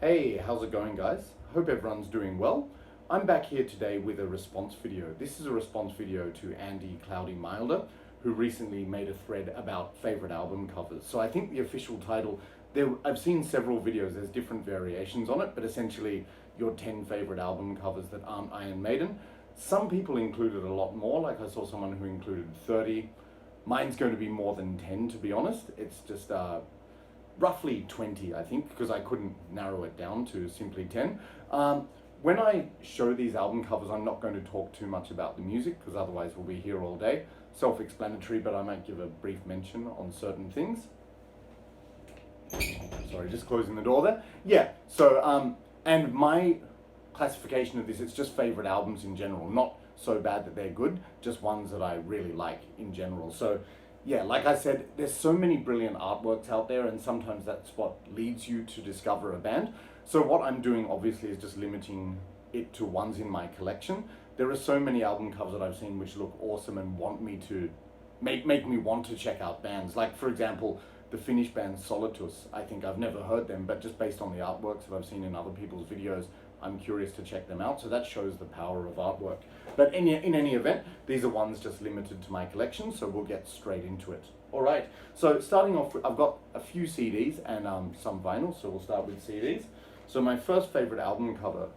Hey, how's it going, guys? Hope everyone's doing well. I'm back here today with a response video. This is a response video to Andy Cloudy Milder, who recently made a thread about favorite album covers. So I think the official title, I've seen several videos, there's different variations on it, but essentially your 10 favorite album covers that aren't Iron Maiden. Some people included a lot more, like I saw someone who included 30. Mine's going to be more than 10, to be honest. It's just roughly 20, I think, because I couldn't narrow it down to simply 10. When I show these album covers, I'm not going to talk too much about the music, because otherwise we'll be here all day. Self-explanatory, but I might give a brief mention on certain things. Sorry, just closing the door there. Yeah, so, and my classification of this, it's just favorite albums in general, not so bad that they're good, just ones that I really like in general. So, yeah, like I said, there's so many brilliant artworks out there, and sometimes that's what leads you to discover a band. So what I'm doing, obviously, is just limiting it to ones in my collection. There are so many album covers that I've seen which look awesome and want me to make me want to check out bands. Like, for example, the Finnish band Solitus. I think I've never heard them, but just based on the artworks that I've seen in other people's videos, I'm curious to check them out. So that shows the power of artwork. But in any event, these are ones just limited to my collection, so we'll get straight into it. All right, so starting off, I've got a few CDs and some vinyl, so we'll start with CDs. So my first favorite album cover,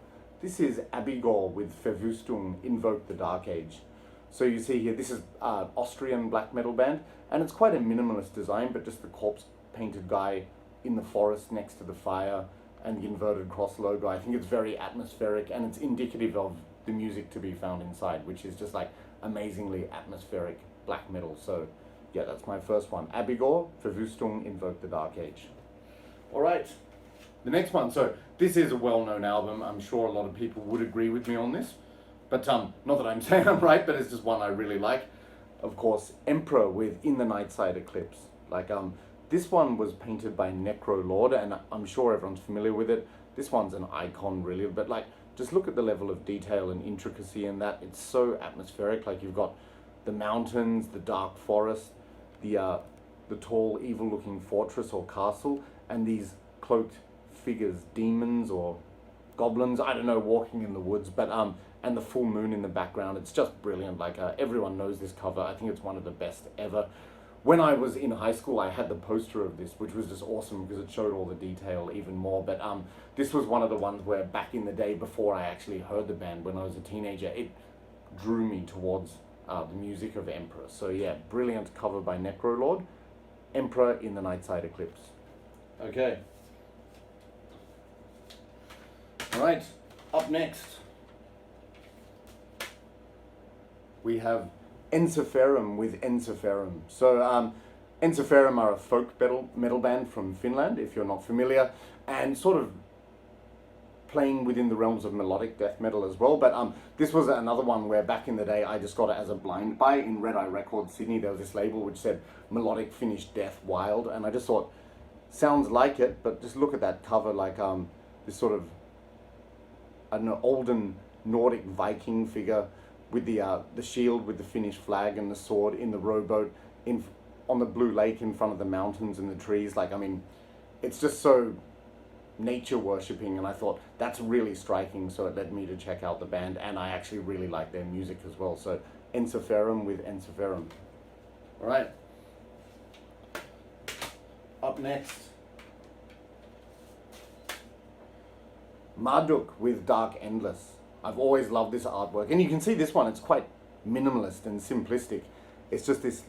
this is Abigail with Verwüstung, Invoke the Dark Age. So you see here, this is Austrian black metal band, and it's quite a minimalist design, but just the corpse painted guy in the forest next to the fire and the inverted cross logo. I think it's very atmospheric, and it's indicative of the music to be found inside, which is just like amazingly atmospheric black metal. So yeah, that's my first one. Abigail, Verwüstung, Invoke the Dark Age. All right, the next one. So this is a well-known album. I'm sure a lot of people would agree with me on this, but not that I'm saying I'm right, but it's just one I really like. Of course, Emperor with In the Nightside Eclipse. Like this one was painted by Necro Lord, and I'm sure everyone's familiar with it. This one's an icon, really, but like, just look at the level of detail and intricacy in that. It's so atmospheric. Like, you've got the mountains, the dark forest, the tall, evil-looking fortress or castle, and these cloaked figures, demons or goblins, I don't know, walking in the woods, but and the full moon in the background. It's just brilliant. Like, everyone knows this cover. I think it's one of the best ever. When I was in high school, I had the poster of this, which was just awesome because it showed all the detail even more. But this was one of the ones where back in the day, before I actually heard the band, when I was a teenager, it drew me towards the music of Emperor. So yeah, brilliant cover by Necro Lord. Emperor in the Nightside Eclipse. Okay. All right, up next, we have Interferom with Interferom. So Interferom are a folk metal band from Finland, if you're not familiar, and sort of playing within the realms of melodic death metal as well. But this was another one where back in the day I just got it as a blind buy. In Red Eye Records Sydney, there was this label which said Melodic Finnish Death Wild, and I just thought, sounds like it, but just look at that cover, like this sort of, I don't know, olden Nordic Viking figure with the shield with the Finnish flag and the sword in the rowboat on the blue lake in front of the mountains and the trees. Like, I mean, it's just so nature worshipping, and I thought that's really striking, so it led me to check out the band, and I actually really like their music as well. So Interferom with Interferom. All right, up next, Marduk with Dark Endless. I've always loved this artwork, and you can see this one, it's quite minimalist and simplistic. It's just this,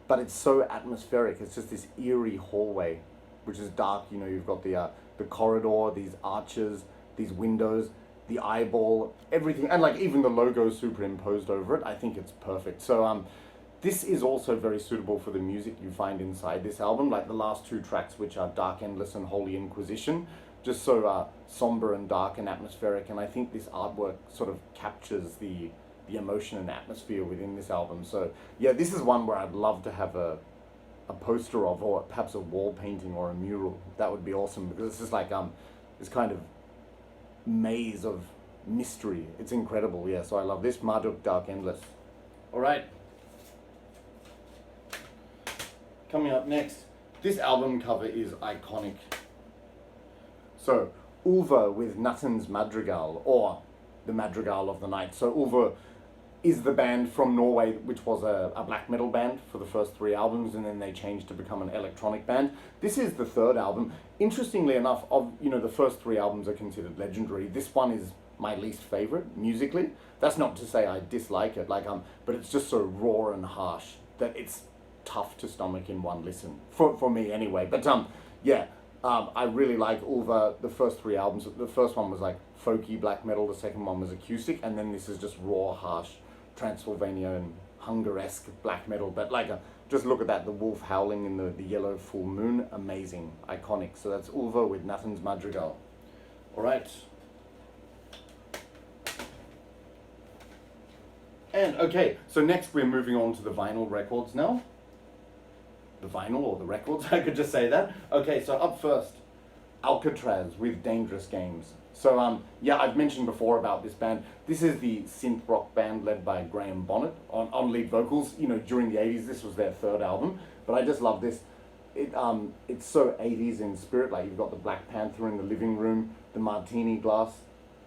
but it's so atmospheric. It's just this eerie hallway, which is dark. You know, you've got the corridor, these arches, these windows, the eyeball, everything, and like even the logo superimposed over it. I think it's perfect. So this is also very suitable for the music you find inside this album, like the last two tracks, which are Dark Endless and Holy Inquisition. Just so somber and dark and atmospheric, and I think this artwork sort of captures the emotion and atmosphere within this album. So yeah, this is one where I'd love to have a poster of, or perhaps a wall painting or a mural. That would be awesome, because it's just like this kind of maze of mystery. It's incredible. Yeah, so I love this. Marduk, Dark Endless. All right, coming up next, this album cover is iconic. So Ulva with Nutten's Madrigal, or the Madrigal of the Night. So Ulva is the band from Norway, which was a black metal band for the first 3 albums, and then they changed to become an electronic band. This is the 3rd album. Interestingly enough, the first 3 albums are considered legendary. This one is my least favorite musically. That's not to say I dislike it, but it's just so raw and harsh that it's tough to stomach in one listen for me anyway. But I really like Ulva. The first 3 albums. The first one was like folky black metal. The second one was acoustic, and then this is just raw, harsh Transylvanian Hungaresque black metal. But just look at that, the wolf howling in the yellow full moon, amazing, iconic. So that's Ulva with Nutten's Madrigal. All right. And okay, so next we're moving on to the vinyl records now. The vinyl or the records, I could just say that. Okay, so up first, Alcatraz with Dangerous Games. So I've mentioned before about this band. This is the synth rock band led by Graham Bonnet on lead vocals. During the 80s, this was their 3rd album. But I just love this. It's so 80s in spirit. Like, you've got the Black Panther in the living room, the martini glass,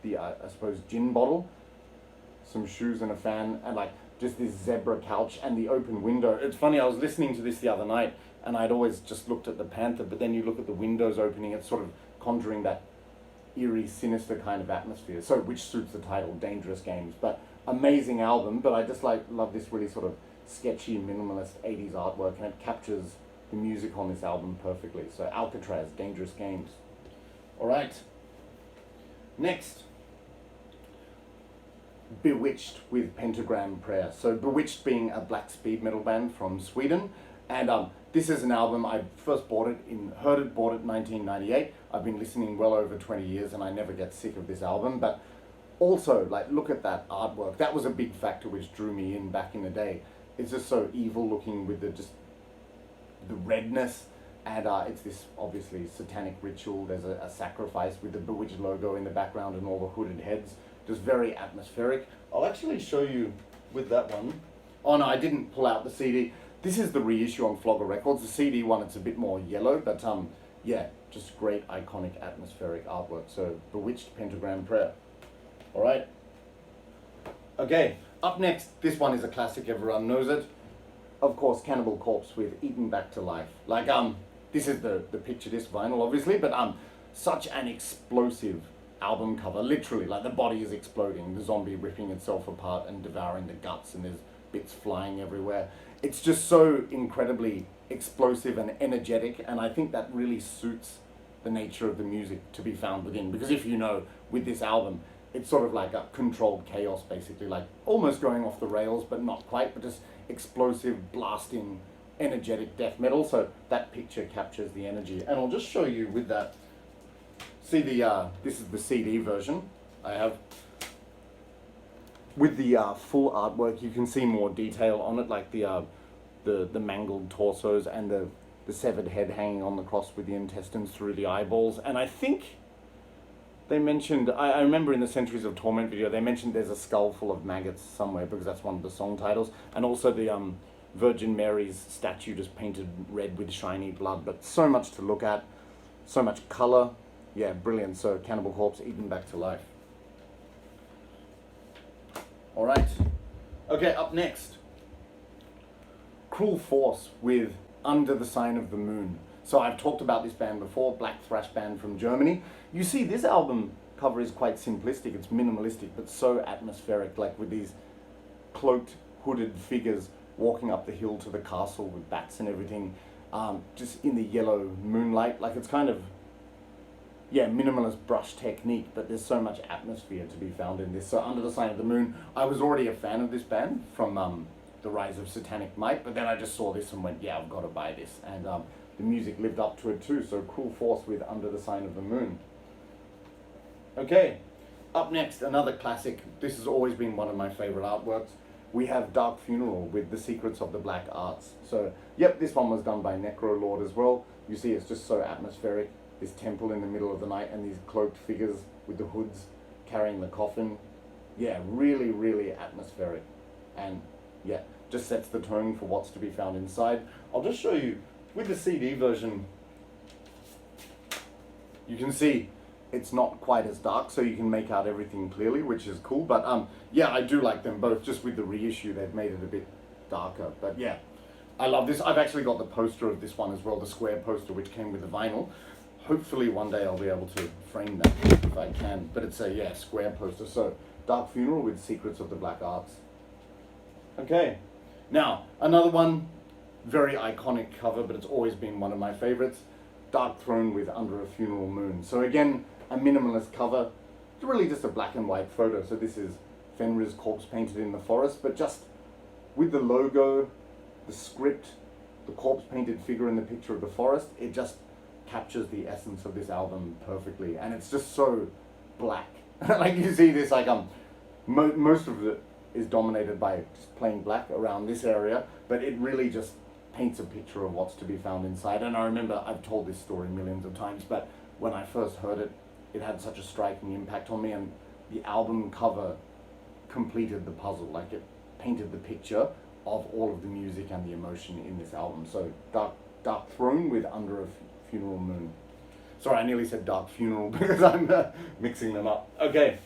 the I suppose gin bottle, some shoes and a fan, and just this zebra couch and the open window. It's funny, I was listening to this the other night, and I'd always just looked at the Panther, but then you look at the windows opening, it's sort of conjuring that eerie, sinister kind of atmosphere, so which suits the title, Dangerous Games. But amazing album, but I just love this really sort of sketchy, minimalist 80s artwork, and it captures the music on this album perfectly. So Alcatraz, Dangerous Games. All right. Next, Bewitched with Pentagram Prayer. So Bewitched being a black speed metal band from Sweden, and this is an album I first bought it in 1998. I've been listening well over 20 years, and I never get sick of this album. But also, look at that artwork. That was a big factor which drew me in back in the day. It's just so evil looking with the redness, and it's this obviously satanic ritual. There's a sacrifice with the Bewitched logo in the background and all the hooded heads. Just very atmospheric. I'll actually show you with that one. Oh no, I didn't pull out the CD. This is the reissue on Flogger Records. The CD one, it's a bit more yellow, but just great iconic atmospheric artwork. So Bewitched, Pentagram Prayer. All right. Okay, up next, this one is a classic, everyone knows it. Of course, Cannibal Corpse with Eaten Back to Life. This is the picture disc vinyl, obviously, but such an explosive album cover, literally, the body is exploding, the zombie ripping itself apart and devouring the guts, and there's bits flying everywhere. It's just so incredibly explosive and energetic, and I think that really suits the nature of the music to be found within, because if you know, with this album, it's sort of like a controlled chaos, basically, almost going off the rails, but not quite, but just explosive, blasting, energetic death metal. So that picture captures the energy, and I'll just show you with that. See this is the CD version I have. With the full artwork, you can see more detail on it, like the mangled torsos and the severed head hanging on the cross with the intestines through the eyeballs. And I think they mentioned, I remember in the Centuries of Torment video, they mentioned there's a skull full of maggots somewhere, because that's one of the song titles. And also the Virgin Mary's statue just painted red with shiny blood. But so much to look at, so much color. Yeah, brilliant. So Cannibal Corpse, Eaten Back to Life. All right. Okay, up next, Cruel Force with Under the Sign of the Moon. So I've talked about this band before, black thrash band from Germany. You see, this album cover is quite simplistic. It's minimalistic, but so atmospheric, with these cloaked, hooded figures walking up the hill to the castle with bats and everything, just in the yellow moonlight. It's kind of, minimalist brush technique, but there's so much atmosphere to be found in this. So Under the Sign of the Moon, I was already a fan of this band from The Rise of Satanic Might, but then I just saw this and went, yeah, I've got to buy this. And the music lived up to it too. So Cruel Force with Under the Sign of the Moon. Okay, up next, another classic. This has always been one of my favorite artworks. We have Dark Funeral with The Secrets of the Black Arts. So, yep, this one was done by Necrolord as well. You see, it's just so atmospheric. This temple in the middle of the night and these cloaked figures with the hoods carrying the coffin. Yeah, really, really atmospheric. And yeah, just sets the tone for what's to be found inside. I'll just show you with the CD version. You can see it's not quite as dark, so you can make out everything clearly, which is cool. But yeah, I do like them both. Just with the reissue, they've made it a bit darker. But yeah, I love this. I've actually got the poster of this one as well, the square poster, which came with the vinyl. Hopefully one day I'll be able to frame that if I can. But it's a, yeah, square poster. So, Dark Funeral with Secrets of the Black Arts. Okay, now another one, very iconic cover, but it's always been one of my favorites. Dark Throne with Under a Funeral Moon. So again, a minimalist cover. It's really just a black and white photo. So this is Fenrir's corpse painted in the forest, but just with the logo, the script, the corpse painted figure in the picture of the forest, it just captures the essence of this album perfectly. And it's just so black. Like you see this, like most of it is dominated by just plain black around this area, but it really just paints a picture of what's to be found inside. And I remember, I've told this story millions of times, but when I first heard it, it had such a striking impact on me, and the album cover completed the puzzle. Like, it painted the picture of all of the music and the emotion in this album. So Dark Throne with Under a Funeral Moon. Sorry, I nearly said Dark Funeral because I'm mixing them up. Okay.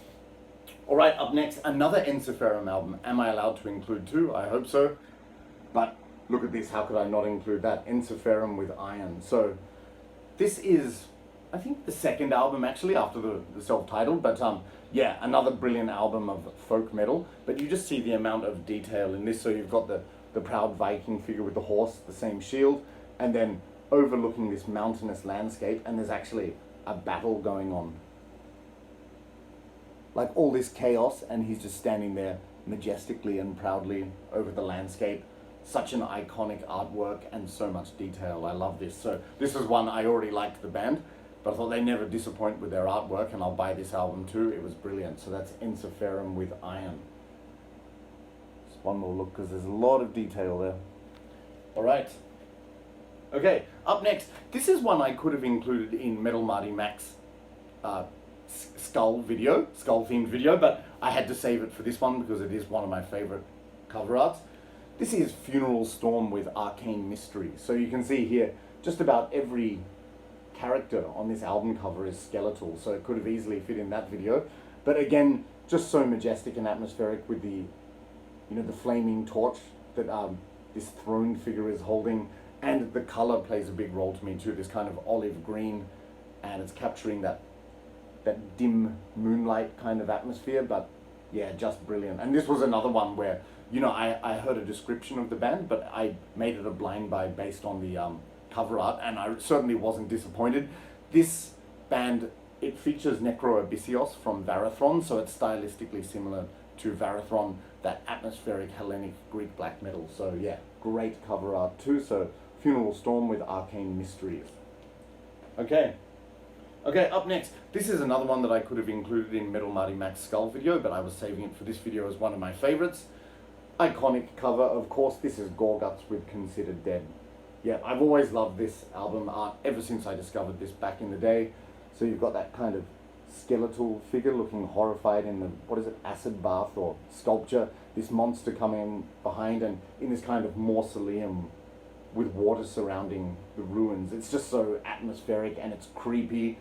All right, up next, another Interferom album. Am I allowed to include two? I hope so. But look at this, how could I not include that? Interferom with Iron. So this is, I think, the second album actually after the self-titled, but yeah, another brilliant album of folk metal. But you just see the amount of detail in this. So you've got the proud Viking figure with the horse, the same shield, and then overlooking this mountainous landscape, and there's actually a battle going on. Like all this chaos, and he's just standing there majestically and proudly over the landscape. Such an iconic artwork and so much detail. I love this. So this is one, I already liked the band, but I thought they never disappoint with their artwork, and I'll buy this album too. It was brilliant. So that's Interferom with Iron. Just one more look, because there's a lot of detail there. All right. Okay, up next, this is one I could have included in Metal Marty Mac's skull themed video, but I had to save it for this one because it is one of my favorite cover arts. This is Funeral Storm with Arcane Mystery. So you can see here, just about every character on this album cover is skeletal, so it could have easily fit in that video. But again, just so majestic and atmospheric with the, you know, the flaming torch that this throne figure is holding, and the color plays a big role to me too. This kind of olive green, and it's capturing that dim moonlight kind of atmosphere. But yeah, just brilliant. And this was another one where, you know, I heard a description of the band, but I made it a blind buy based on the cover art, and I certainly wasn't disappointed. This band, it features Necroabyssios from Varathron, so it's stylistically similar to Varathron, that atmospheric Hellenic Greek black metal. So yeah, great cover art too. So Funeral Storm with Arcane Mysteries. Okay, up next, this is another one that I could have included in Metal Marty Mac's Skull video, but I was saving it for this video as one of my favorites. Iconic cover, of course. This is Gaugus with Considered Dead. Yeah, I've always loved this album art ever since I discovered this back in the day. So you've got that kind of skeletal figure looking horrified in the, what is it, acid bath or sculpture. This monster coming behind, and in this kind of mausoleum with water surrounding the ruins. It's just so atmospheric and it's creepy.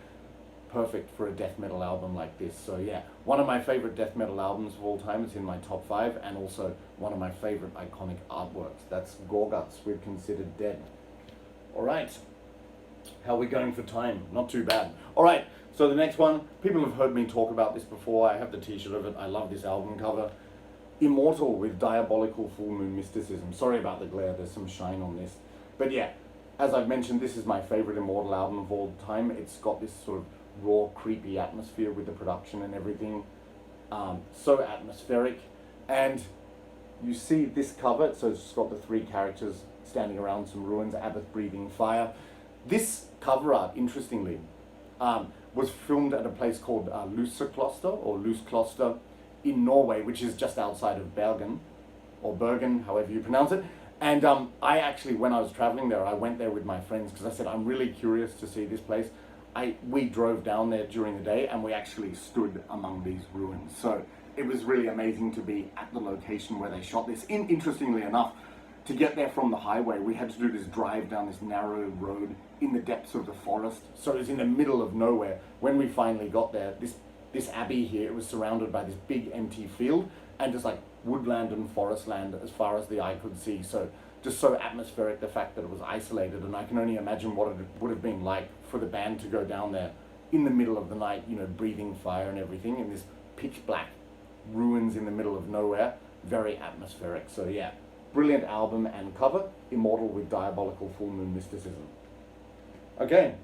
Perfect for a death metal album like this. So yeah, one of my favorite death metal albums of all time. It's in my top 5, and also one of my favorite iconic artworks. That's Gaugus with Considered Dead. All right, how are we going for time? Not too bad. All right, so the next one, people have heard me talk about this before. I have the t-shirt of it. I love this album cover. Immortal with Diabolical Full Moon Mysticism. Sorry about the glare, there's some shine on this. But yeah, as I've mentioned, this is my favorite Immortal album of all time. It's got this sort of raw, creepy atmosphere with the production and everything. So atmospheric. And you see this cover, so it's got the 3 characters standing around some ruins, Abbot breathing fire. This cover art, interestingly, was filmed at a place called Lusekloster in Norway, which is just outside of Bergen, or Bergen, however you pronounce it. And I actually, when I was traveling there, I went there with my friends because I said, I'm really curious to see this place. We drove down there during the day, and we actually stood among these ruins. So it was really amazing to be at the location where they shot this. Interestingly enough, to get there from the highway, we had to do this drive down this narrow road in the depths of the forest. So it was in the middle of nowhere. When we finally got there, this abbey here, it was surrounded by this big empty field and just like woodland and forest land as far as the eye could see. So just so atmospheric, the fact that it was isolated, and I can only imagine what it would have been like for the band to go down there in the middle of the night, you know, breathing fire and everything in this pitch black ruins in the middle of nowhere. Very atmospheric. So yeah, brilliant album and cover, Immortal with Diabolical Full Moon Mysticism. Okay,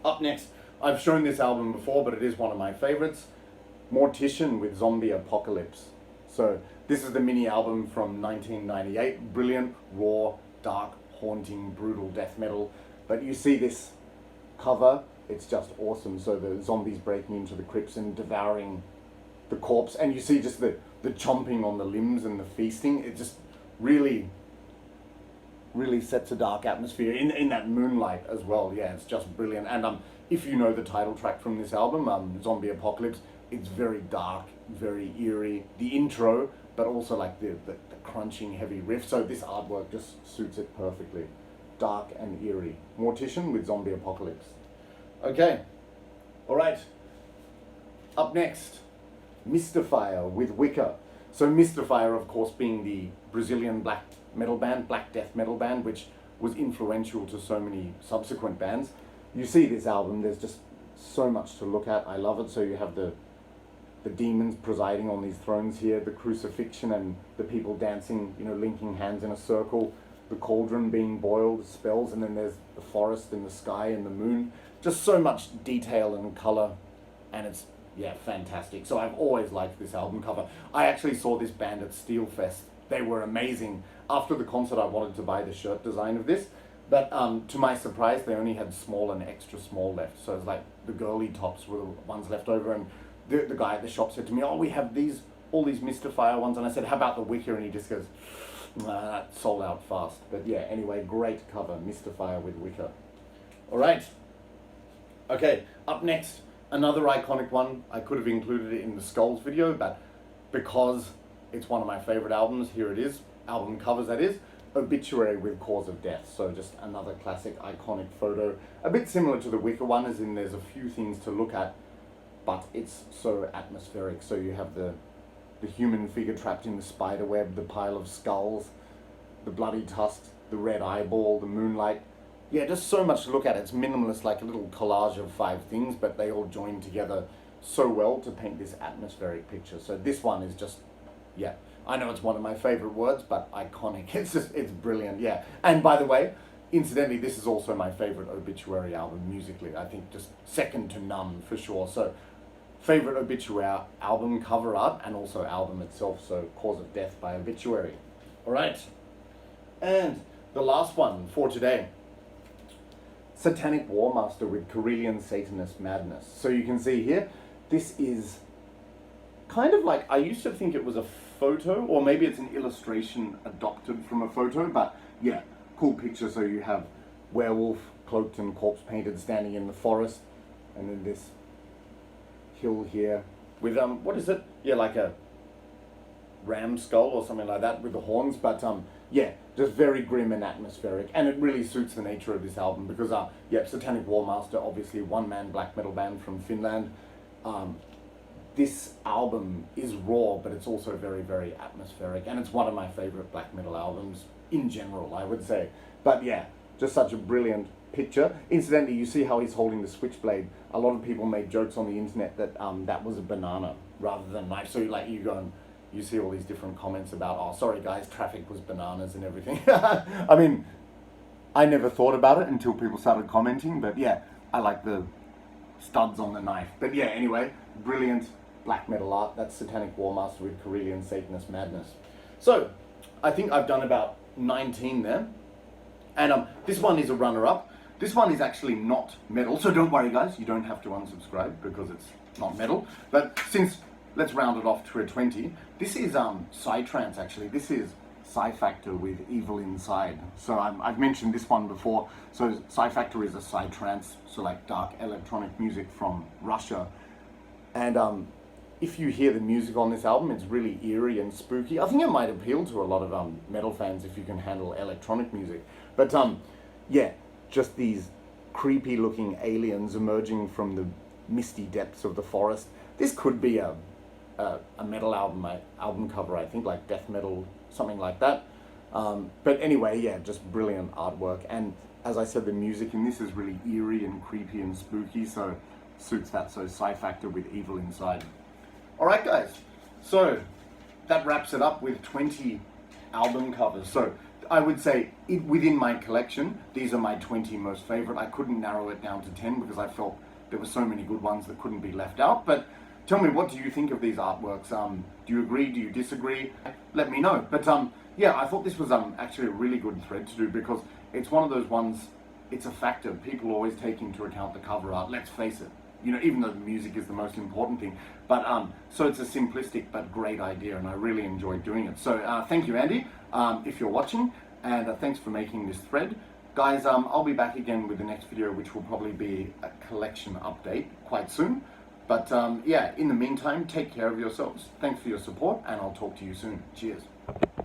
up next, I've shown this album before, but it is one of my favorites, Mortician with Zombie Apocalypse. So this is the mini album from 1998, brilliant, raw, dark, haunting, brutal death metal. But you see this cover, it's just awesome. So the zombies breaking into the crypts and devouring the corpse, and you see just the chomping on the limbs and the feasting. It just really sets a dark atmosphere in that moonlight as well. Yeah, it's just brilliant. And if you know the title track from this album, Zombie Apocalypse, it's very dark, very eerie. The intro, but also like the crunching heavy riff. So this artwork just suits it perfectly. Dark and eerie. Mortician with Zombie Apocalypse. Okay, all right. Up next, Mystifier with Wicca. So Mystifier, of course, being the Brazilian black metal band, black death metal band, which was influential to so many subsequent bands. You see this album, there's just so much to look at. I love it. So you have the demons presiding on these thrones here, the crucifixion and the people dancing, you know, linking hands in a circle, the cauldron being boiled, spells, and then there's the forest and the sky and the moon. Just so much detail and color, and it's, yeah, fantastic. So I've always liked this album cover. I actually saw this band at Steelfest. They were amazing. After the concert, I wanted to buy the shirt design of this, but to my surprise, they only had small and extra small left. So it's like the girly tops were the ones left over, and the guy at the shop said to me, "Oh, we have all these Mystifier ones," and I said, "How about the Wicca?" And he just goes, "Nah, that sold out fast." But yeah, anyway, great cover, Mystifier with Wicca. All right. Okay, up next, another iconic one. I could have included it in the Skulls video, but because it's one of my favorite albums, here it is. Album covers, that is. Obituary with Cause of Death. So just another classic, iconic photo. A bit similar to the Wicca one, as in there's a few things to look at, but it's so atmospheric. So you have the human figure trapped in the spider web, the pile of skulls, the bloody tusks, the red eyeball, the moonlight. Yeah, just so much to look at. It's minimalist, like a little collage of 5 things, but they all join together so well to paint this atmospheric picture. So this one is just, yeah, I know it's one of my favorite words, but iconic. It's brilliant, yeah. And by the way, incidentally, this is also my favorite Obituary album musically. I think just second to none for sure. So favorite Obituary album cover art and also album itself. So Cause of Death by Obituary. All right. And the last one for today, Satanic Warmaster with Karelian Satanist Madness. So you can see here, this is kind of like, I used to think it was a photo, or maybe it's an illustration adopted from a photo, but yeah, cool picture. So you have werewolf, cloaked and corpse painted, standing in the forest, and then this hill here with, what is it? Yeah, like a ram skull or something like that with the horns, but yeah, just very grim and atmospheric, and it really suits the nature of this album because, yeah, Satanic Warmaster, obviously one-man black metal band from Finland. This album is raw, but it's also very, very atmospheric, and it's one of my favorite black metal albums in general, I would say. But yeah, just such a brilliant picture. Incidentally, you see how he's holding the switchblade. A lot of people made jokes on the internet that that was a banana rather than a knife. So like you go and you see all these different comments about, oh, sorry guys, traffic was bananas and everything. I mean, I never thought about it until people started commenting, but yeah, I like the studs on the knife. But yeah, anyway, brilliant black metal art. That's Satanic Warmaster with Karelian Satanist Madness. So, I think I've done about 19 there. And this one is a runner-up. This one is actually not metal, so don't worry guys, you don't have to unsubscribe because it's not metal. But since, let's round it off to a 20. This is Psytrance actually. This is Scifactor with Evil Inside. So I've mentioned this one before. So Scifactor is a psytrance, so like dark electronic music from Russia. And if you hear the music on this album, it's really eerie and spooky. I think it might appeal to a lot of metal fans if you can handle electronic music. But yeah, just these creepy looking aliens emerging from the misty depths of the forest. This could be a metal album cover, I think, like death metal, something like that. But anyway, yeah, just brilliant artwork. And as I said, the music in this is really eerie and creepy and spooky, so suits that, so scifactor with evil inside. Alright guys, so that wraps it up with 20 album covers. So I would say within my collection, these are my 20 most favorite. I couldn't narrow it down to 10 because I felt there were so many good ones that couldn't be left out. But tell me, what do you think of these artworks? Do you agree? Do you disagree? Let me know. But yeah, I thought this was actually a really good thread to do because it's one of those ones, it's a factor. People always take into account the cover art, let's face it. You know, even though the music is the most important thing. But so it's a simplistic but great idea, and I really enjoyed doing it. So thank you, Andy, if you're watching, and thanks for making this thread. Guys, I'll be back again with the next video, which will probably be a collection update quite soon. But yeah, in the meantime, take care of yourselves. Thanks for your support, and I'll talk to you soon. Cheers.